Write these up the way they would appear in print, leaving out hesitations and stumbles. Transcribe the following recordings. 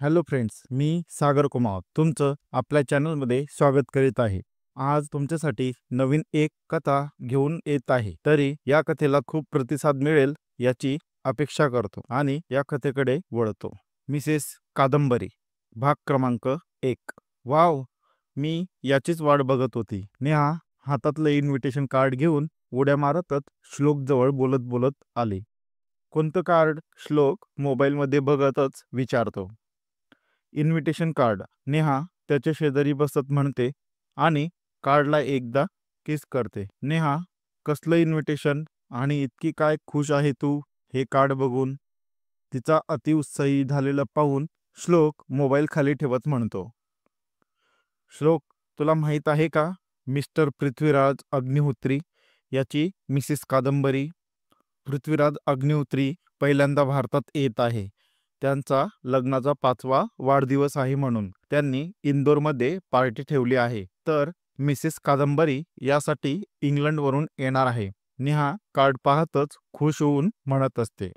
Hello friends, मी सागर कुमार तुमचं आपल्या चॅनलमध्ये स्वागत करीत आहे. आज तुमच्यासाठी नवीन एक कथा घेऊन येत आहे. तरी या कथेला खूप प्रतिसाद मिळेल याची अपेक्षा करतो आणि या कथेकडे वळतो. मिसेस कादंबरी, भाग क्रमांक 1. वाव, मी याचीच वाट बघत होती. नेहा हातातलं इन्व्हिटेशन कार्ड घेऊन उड्या मारतच श्लोक जवळ बोलत बोलत आली. कोणतं कार्ड? श्लोक मोबाईलमध्ये बघतच विचारतो. इन्व्हिटेशन कार्ड, नेहा त्याच्या शेजारी बसत म्हणते आणि कार्डला एकदा किस करते. नेहा, कसलं इन्व्हिटेशन आणि इतकी काय खुश आहे तू हे कार्ड बघून? तिचा अतिउत्साही झालेला पाहून श्लोक मोबाईल खाली ठेवत म्हणतो. श्लोक, तुला माहीत आहे का, मिस्टर पृथ्वीराज अग्निहोत्री याची मिसेस कादंबरी. पृथ्वीराज अग्निहोत्री पहिल्यांदा भारतात येत आहे. त्यांचा लग्नाचा 5वा वाढदिवस आहे म्हणून त्यांनी इंदोरमध्ये पार्टी ठेवली आहे. तर मिसेस कादंबरी यासाठी इंग्लंडवरून येणार आहे. नेहा कार्ड पाहतच खुश होऊन म्हणत असते.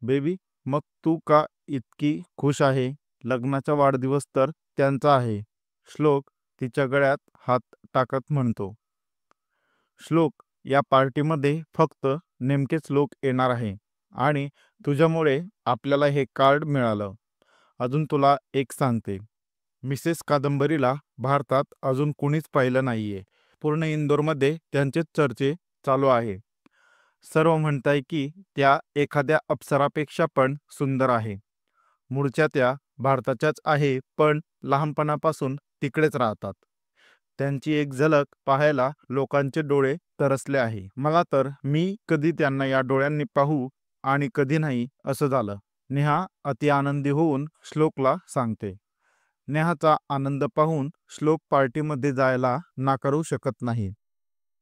बेबी, मग तू का इतकी खुश आहे? लग्नाचा वाढदिवस तर त्यांचा आहे. श्लोक तिच्या गळ्यात हात टाकत म्हणतो. श्लोक, या पार्टीमध्ये फक्त नेमकेच लोक येणार आहे आणि तुझ्यामुळे आपल्याला हे कार्ड मिळालं. अजून तुला एक सांगते, मिसेस कादंबरीला भारतात अजून कुणीच पाहिलं नाहीये. पूर्ण इंदोरमध्ये त्यांचेच चर्चे चालू आहे. सर्व म्हणताय की त्या एखाद्या अप्सरापेक्षा पण सुंदर आहे. मूळच्या त्या भारताच्याच आहे, पण लहानपणापासून तिकडेच राहतात. त्यांची एक झलक पाहायला लोकांचे डोळे तरसले आहे. मला तर मी कधी त्यांना या डोळ्यांनी पाहू आणि कधी नाही असं झालं. नेहा अति आनंदी होऊन श्लोकला सांगते. नेहाचा आनंद पाहून श्लोक पार्टीमध्ये जायला नाकारू शकत नाही.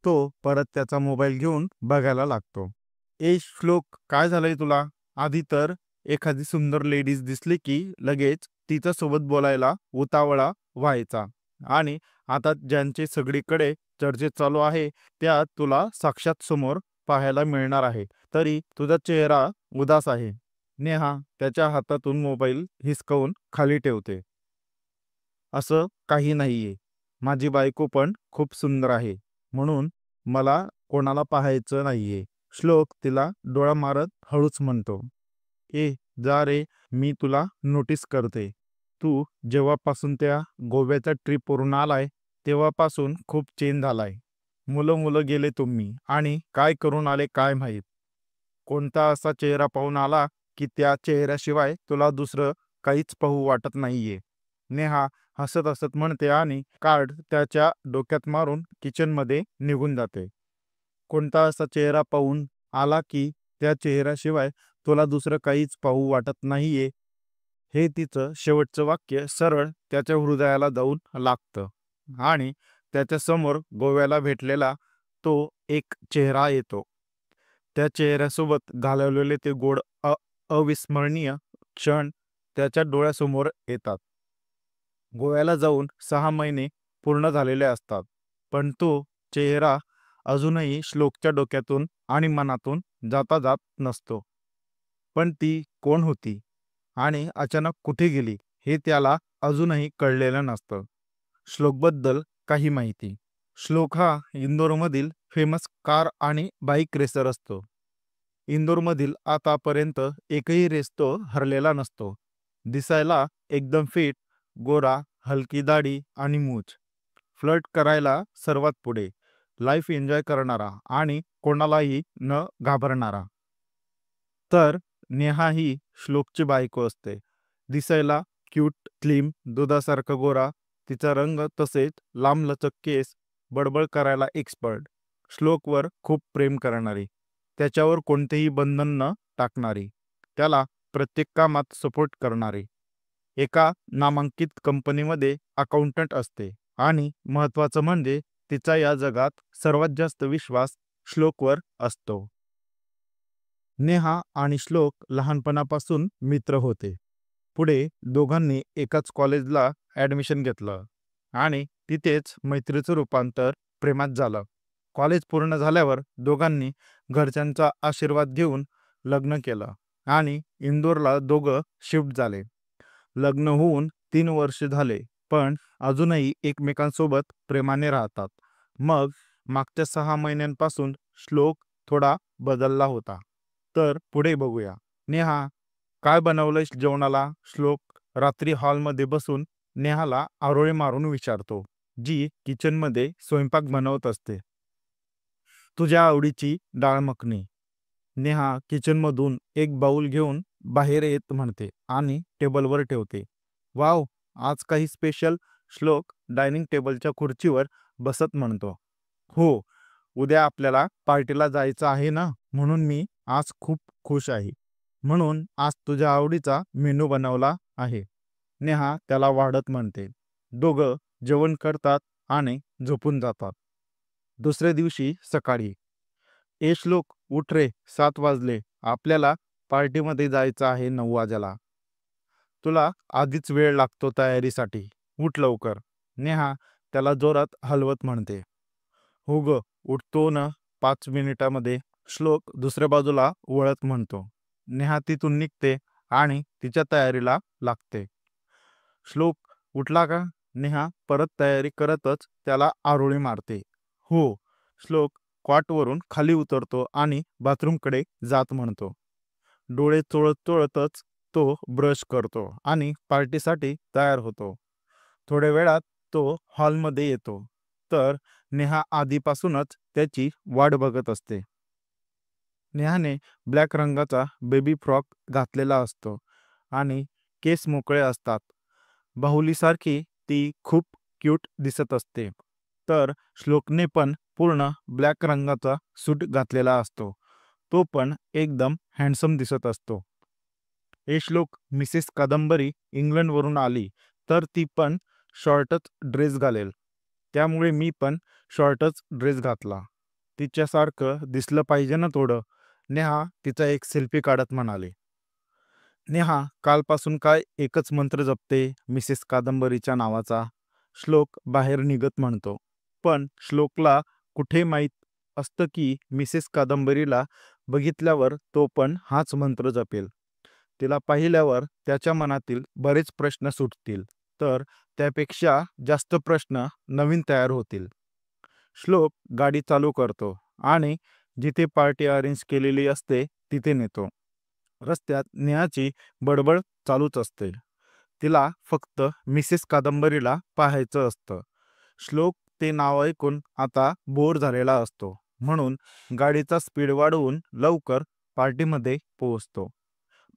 तो परत त्याचा मोबाईल घेऊन बघायला लागतो. श्लोक, काय झालंय तुला? आधी तर एखादी सुंदर लेडीज दिसली की लगेच तिच्यासोबत बोलायला उतावळा व्हायचा आणि आता ज्यांचे सगळीकडे चर्चे चालू आहे त्या तुला साक्षात समोर पाहायला मिळणार आहे, तरी तुझा चेहरा उदास आहे. नेहा त्याच्या हातातून मोबाईल हिसकावून खाली ठेवते. असं काही नाहीये. माझी बायको पण खूप सुंदर आहे, म्हणून मला कोणाला पाहायचं नाहीये. श्लोक तिला डोळा मारत हळूच म्हणतो. जा रे, मी तुला नोटीस करते. तू जेव्हापासून त्या गोव्याच्या ट्रिपवरून आलाय तेव्हापासून खूप चेंज झालाय. मुलं मुलं गेले तुम्ही आणि काय करून आले काय माहीत. कोणता असा चेहरा पाहून आला की त्या चेहऱ्याशिवाय तुला दुसरं काहीच पाहू वाटत नाहीये. नेहा हसत हसत म्हणते आणि कार्ड त्याच्या डोक्यात मारून किचनमध्ये निघून जाते. कोणता असा चेहरा पाहून आला की त्या चेहऱ्याशिवाय तुला दुसरं काहीच पाहू वाटत नाहीये, हे तिचं शेवटचं वाक्य सरळ त्याच्या हृदयाला जाऊन लागतं आणि त्याच्या समोर गोव्याला भेटलेला तो एक चेहरा येतो. त्या चेहऱ्यासोबत घालवलेले ते गोड अविस्मरणीय क्षण त्याच्या डोळ्यासमोर येतात. गोव्याला जाऊन 6 महिने पूर्ण झालेले असतात, पण तो चेहरा अजूनही श्लोकच्या डोक्यातून आणि मनातून जाता जात नसतो. पण ती कोण होती आणि अचानक कुठे गेली हे त्याला अजूनही कळलेलं नसतं. श्लोकबद्दल काही माहिती. श्लोक हा इंदोरमधील फेमस कार आणि बाईक रेसर असतो. इंदोरमधील आतापर्यंत एकही रेस तो हरलेला नसतो. दिसायला एकदम फिट, गोरा, हलकी दाढी आणि मूछ. फ्लर्ट करायला सर्वात पुढे. लाईफ एन्जॉय करणारा आणि कोणालाही न घाबरणारा. तर नेहा ही श्लोकची बायको असते. दिसायला क्यूट, स्लिम, दुधासारखा गोरा, तिचा रंग तसेच लांबलचक केस, बडबड करायला एक्सपर्ट. श्लोकवर खूप प्रेम करणारी, त्याच्यावर कोणतेही बंधन न टाकणारी, त्याला प्रत्येक कामात सपोर्ट करणारी. एका नामांकित कंपनीमध्ये अकाउंटंट असते आणि महत्त्वाचं म्हणजे तिचा या जगात सर्वात जास्त विश्वास श्लोकवर असतो. नेहा आणि श्लोक लहानपणापासून मित्र होते. पुढे दोघांनी एकाच कॉलेजला ॲडमिशन घेतलं आणि तिथेच मैत्रीचं रूपांतर प्रेमात झालं. कॉलेज पूर्ण झाल्यावर दोघांनी घरच्यांचा आशीर्वाद घेऊन लग्न केलं आणि इंदोरला दोघं शिफ्ट झाले. लग्न होऊन 3 वर्ष झाले, पण अजूनही एकमेकांसोबत प्रेमाने राहतात. मग मागच्या 6 महिन्यांपासून श्लोक थोडा बदलला होता. तर पुढे बघूया. नेहा, काय बनवलंय जेवणाला? श्लोक रात्री हॉलमध्ये बसून नेहाला आरोळी मारून विचारतो, जी किचनमध्ये स्वयंपाक बनवत असते. तुझ्या आवडीची डाळ मखनी. नेहा किचनमधून एक बाऊल घेऊन बाहेर येत म्हणते आणि टेबलवर ठेवते. वाव, आज काही स्पेशल? श्लोक डायनिंग टेबलच्या खुर्चीवर बसत म्हणतो. हो, उद्या आपल्याला पार्टीला जायचं आहे ना, म्हणून मी आज खूप खुश आहे. म्हणून आज तुझ्या आवडीचा मेनू बनवला आहे. नेहा त्याला वाढत म्हणते. दोघं जेवण करतात आणि झोपून जातात. दुसऱ्या दिवशी सकाळी, ए श्लोक, उठ रे, 7 वाजले. आपल्याला पार्टीमध्ये जायचं आहे 9 वाजेला. तुला आधीच वेळ लागतो तयारीसाठी. उठ लवकर. नेहा त्याला जोरात हलवत म्हणते. हो ग, उठतो ना 5 मिनिटामध्ये. श्लोक दुसऱ्या बाजूला वळत म्हणतो. नेहा तिथून निघते आणि तिच्या तयारीला लागते. श्लोक उठला का? नेहा परत तयारी करतच त्याला आरोळी मारते. हो. श्लोक कॉटवरून खाली उतरतो आणि बाथरूमकडे जात म्हणतो. डोळे चोळत चोळतच तो ब्रश करतो आणि पार्टीसाठी तयार होतो. थोड्या वेळात तो हॉलमध्ये येतो, तर नेहा आधीपासूनच त्याची वाट बघत असते. नेहाने ब्लॅक रंगाचा बेबी फ्रॉक घातलेला असतो आणि केस मोकळे असतात. बाहुलीसारखी ती खूप क्यूट दिसत असते. तर श्लोकने पण पूर्ण ब्लॅक रंगाचा सूट घातलेला असतो. तो पण एकदम हँडसम दिसत असतो. हे श्लोक, मिसेस कादंबरी इंग्लंडवरून आली, तर ती पण शॉर्टच ड्रेस घालेल. त्यामुळे मी पण शॉर्टच ड्रेस घातला. तिच्यासारखं दिसलं पाहिजे ना थोडं. नेहा तिचा एक सेल्फी काढत म्हणाले. नेहा कालपासून काय एकच मंत्र जपते मिसेस कादंबरीच्या नावाचा. श्लोक बाहेर निघत म्हणतो. पण श्लोकला कुठे माहीत असतं की मिसेस कादंबरीला बघितल्यावर तो पण हाच मंत्र जपेल. तिला पाहिल्यावर त्याच्या मनातील बरेच प्रश्न सुटतील, तर त्यापेक्षा जास्त प्रश्न नवीन तयार होतील. श्लोक गाडी चालू करतो आणि जिथे पार्टी अरेंज केलेली असते तिथे नेतो. रस्त्यात नेहाची बडबड चालूच असते. तिला फक्त मिसेस कादंबरीला पाहायचं असतं. श्लोक ते नाव ऐकून आता बोर झालेला असतो, म्हणून गाडीचा स्पीड वाढवून लवकर पार्टीमध्ये पोहोचतो.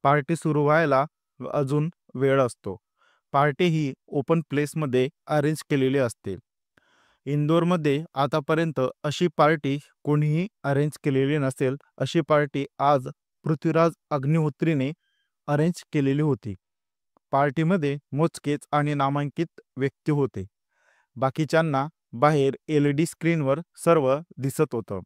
पार्टी सुरू व्हायला अजून वेळ असतो. पार्टी ही ओपन प्लेसमध्ये अरेंज केलेली असते. इंदोरमध्ये आतापर्यंत अशी पार्टी कोणीही अरेंज केलेली नसेल, अशी पार्टी आज पृथ्वीराज अग्निहोत्रीने अरेंज केलेली होती. पार्टीमध्ये मोजकेच आणि नामांकित व्यक्ती होते. बाकीच्यांना बाहेर LED स्क्रीनवर सर्व दिसत होतं.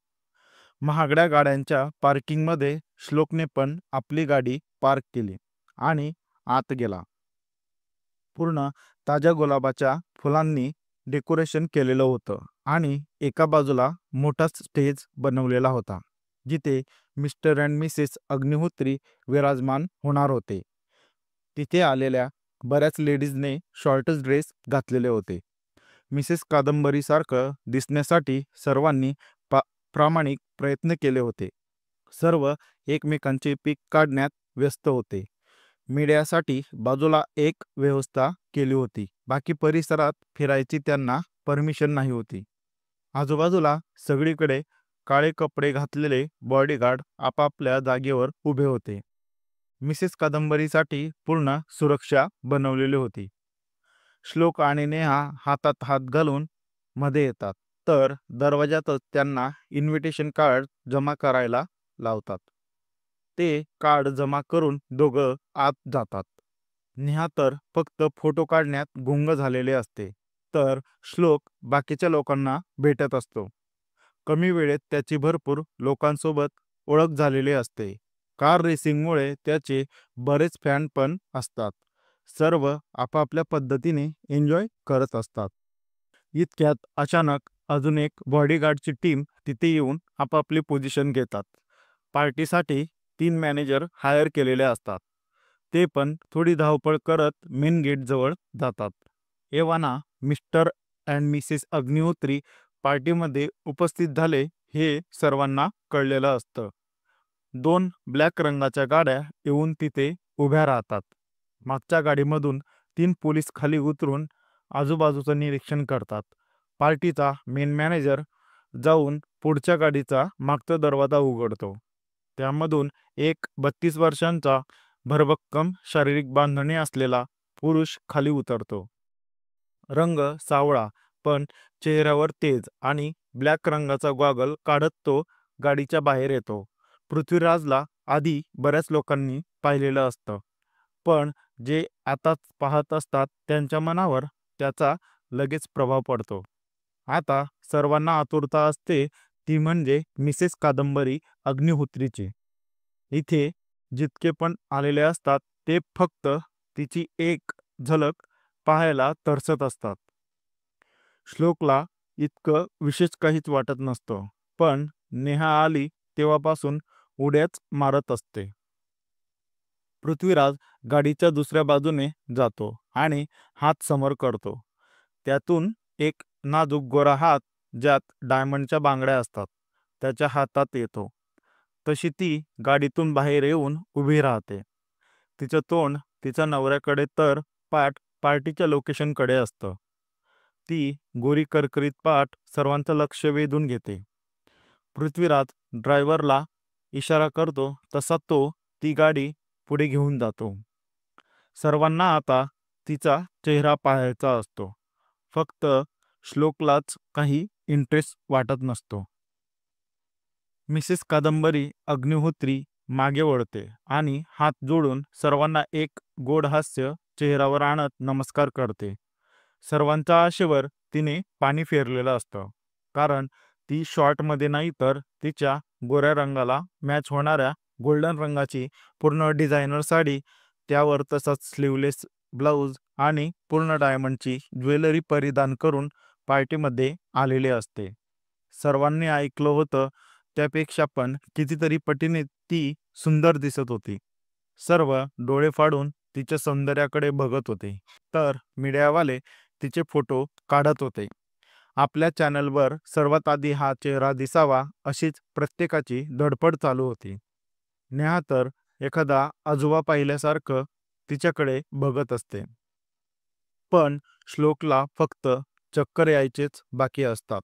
महागड्या गाड्यांच्या पार्किंगमध्ये श्लोकने पण आपली गाडी पार्क केली आणि आत गेला. पूर्ण ताज्या गुलाबाच्या फुलांनी डेकोरेशन केलेलं होतं आणि एका बाजूला मोठा स्टेज बनवलेला होता, जिथे मिस्टर अँड मिसेस अग्निहोत्री विराजमान होणार होते. तिथे आलेल्या बऱ्याच लेडीजने शॉर्टच ड्रेस घातलेले होते. मिसेस कादंबरीसारखं दिसण्यासाठी सर्वांनी प्रामाणिक प्रयत्न केले होते. सर्व एकमेकांचे पिक काढण्यात व्यस्त होते. मीडियासाठी बाजूला एक व्यवस्था केली होती. बाकी परिसरात फिरायची त्यांना परमिशन नाही होती. आजूबाजूला सगळीकडे काळे कपडे घातलेले बॉडीगार्ड आपापल्या जागेवर उभे होते. मिसेस कादंबरीसाठी पूर्ण सुरक्षा बनवलेली होती. श्लोक आणि नेहा हातात हात घालून मध्ये येतात, तर दरवाजातच त्यांना इन्व्हिटेशन कार्ड जमा करायला लावतात. ते कार्ड जमा करून दोघं आत जातात. नेहा तर फक्त फोटो काढण्यात गुंग झालेले असते, तर श्लोक बाकीच्या लोकांना भेटत असतो. कमी वेळेत त्याची भरपूर लोकांसोबत ओळख झालेली असते. कार रेसिंगमुळे त्याचे बरेच फॅन पण असतात. सर्व आपापल्या पद्धतीने एन्जॉय करत असतात. इतक्यात अचानक अजून एक बॉडीगार्डची टीम तिथे येऊन आपापली पोझिशन घेतात. पार्टीसाठी 3 मॅनेजर हायर केलेले असतात. ते पण थोडी धावपळ करत मेन गेट जवळ जातात. एव्हाना मिस्टर अँड मिसेस अग्निहोत्री पार्टीमध्ये उपस्थित झाले हे सर्वांना कळलेलं असतं. 2 ब्लॅक रंगाच्या गाड्या येऊन तिथे उभ्या राहतात. मागच्या गाडीमधून 3 पोलीस खाली उतरून आजूबाजूचं निरीक्षण करतात. पार्टीचा मेन मॅनेजर जाऊन पुढच्या गाडीचा मागचा दरवाजा उघडतो. त्यामधून एक 32 वर्षांचा भरभक्कम शारीरिक बांधणी असलेला पुरुष खाली उतरतो. रंग सावळा पण चेहऱ्यावर तेज आणि ब्लॅक रंगाचा गॉगल काढत तो गाडीच्या बाहेर येतो. पृथ्वीराजला आधी बऱ्याच लोकांनी पाहिलेलं असतं, पण जे आताच पाहत असतात त्यांच्या मनावर त्याचा लगेच प्रभाव पडतो. आता सर्वांना आतुरता असते, ती म्हणजे मिसेस कादंबरी अग्निहोत्रीची. इथे जितके पण आलेले असतात ते फक्त तिची एक झलक पाहायला तरसत असतात. श्लोकला इतकं विशेष काहीच वाटत नसतं, पण नेहा आली तेव्हापासून उड्याच मारत असते. पृथ्वीराज गाडीच्या दुसऱ्या बाजूने जातो आणि हात समोर करतो. त्यातून एक नाजूक गोरा हात ज्यात डायमंडच्या बांगड्या असतात त्याच्या हातात येतो. तशी ती गाडीतून बाहेर येऊन उभी राहते. तिचं तोंड तिच्या नवऱ्याकडे तर पाठ पार्टीच्या लोकेशनकडे असतं. ती गोरी करकरीत पाठ सर्वांचं लक्ष वेधून घेते. पृथ्वीराज ड्रायव्हरला इशारा करतो तसा तो ती गाडी पुढे घेऊन जातो. सर्वांना आता तिचा चेहरा पाहायचा असतो. फक्त श्लोकलाच काही इंटरेस्ट वाटत नसतो. मिसेस कादंबरी अग्निहोत्री मागे वळते आणि हात जोडून सर्वांना एक गोड हास्य चेहऱ्यावर आणत नमस्कार करते. सर्वांच्या आशेवर तिने पाणी फेरलेलं असतं, कारण ती शॉर्टमध्ये नाही तर तिच्या गोऱ्या रंगाला मॅच होणाऱ्या गोल्डन रंगाची पूर्ण डिझायनर साडी, त्यावर तसाच स्लीवलेस ब्लाऊज आणि पूर्ण डायमंडची ज्वेलरी परिधान करून पार्टीमध्ये आलेली असते. सर्वांनी ऐकलं होतं त्यापेक्षा पण कितीतरी पटीने ती सुंदर दिसत होती. सर्व डोळे फाडून तिच्या सौंदर्याकडे बघत होते, तर मीडियावाले तिचे फोटो काढत होते. आपल्या चॅनलवर सर्वात आधी हा चेहरा दिसावा अशीच प्रत्येकाची धडपड चालू होती. नेहा तर एखादा आजोबा पाहिल्यासारखं तिच्याकडे बघत असते. पण श्लोकला फक्त चक्कर यायचेच बाकी असतात.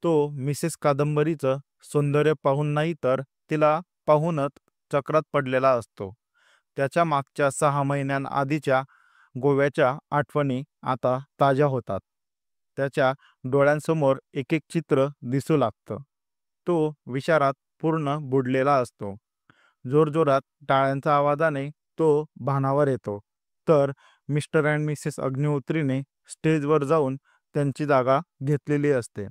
तो मिसेस कादंबरीचं सौंदर्य पाहून नाही तर तिला पाहूनच चक्रात पडलेला असतो. त्याच्या मागच्या 6 महिन्यांआधीच्या गोव्याच्या आठवणी आता ताज्या होतात. त्याच्या डोळ्यांसमोर एक एक चित्र दिसू लागतं. तो विचारात पूर्ण बुडलेला असतो. जोरजोरात टाळ्यांच्या आवाजाने तो भानावर येतो, तर मिस्टर अँड मिसेस अग्निहोत्रीने स्टेजवर जाऊन त्यांची जागा घेतलेली असते.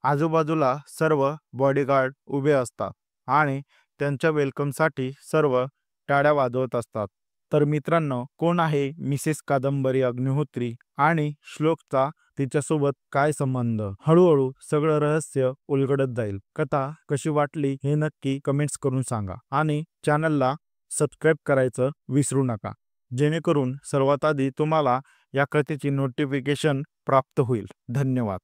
आजूबाजूला सर्व बॉडीगार्ड उभे असतात आणि त्यांच्या वेलकमसाठी सर्व टाळ्या वाजवत असतात. तर मित्रांनो, कोण आहे मिसेस कादंबरी अग्निहोत्री आणि श्लोकचा तिच्यासोबत काय संबंध? हळूहळू सगळं रहस्य उलगडत जाईल. कथा कशी वाटली हे नक्की कमेंट्स करून सांगा आणि चॅनलला सबस्क्राईब करायचं विसरू नका, जेणेकरून सर्वात आधी तुम्हाला या कथेची नोटिफिकेशन प्राप्त होईल. धन्यवाद.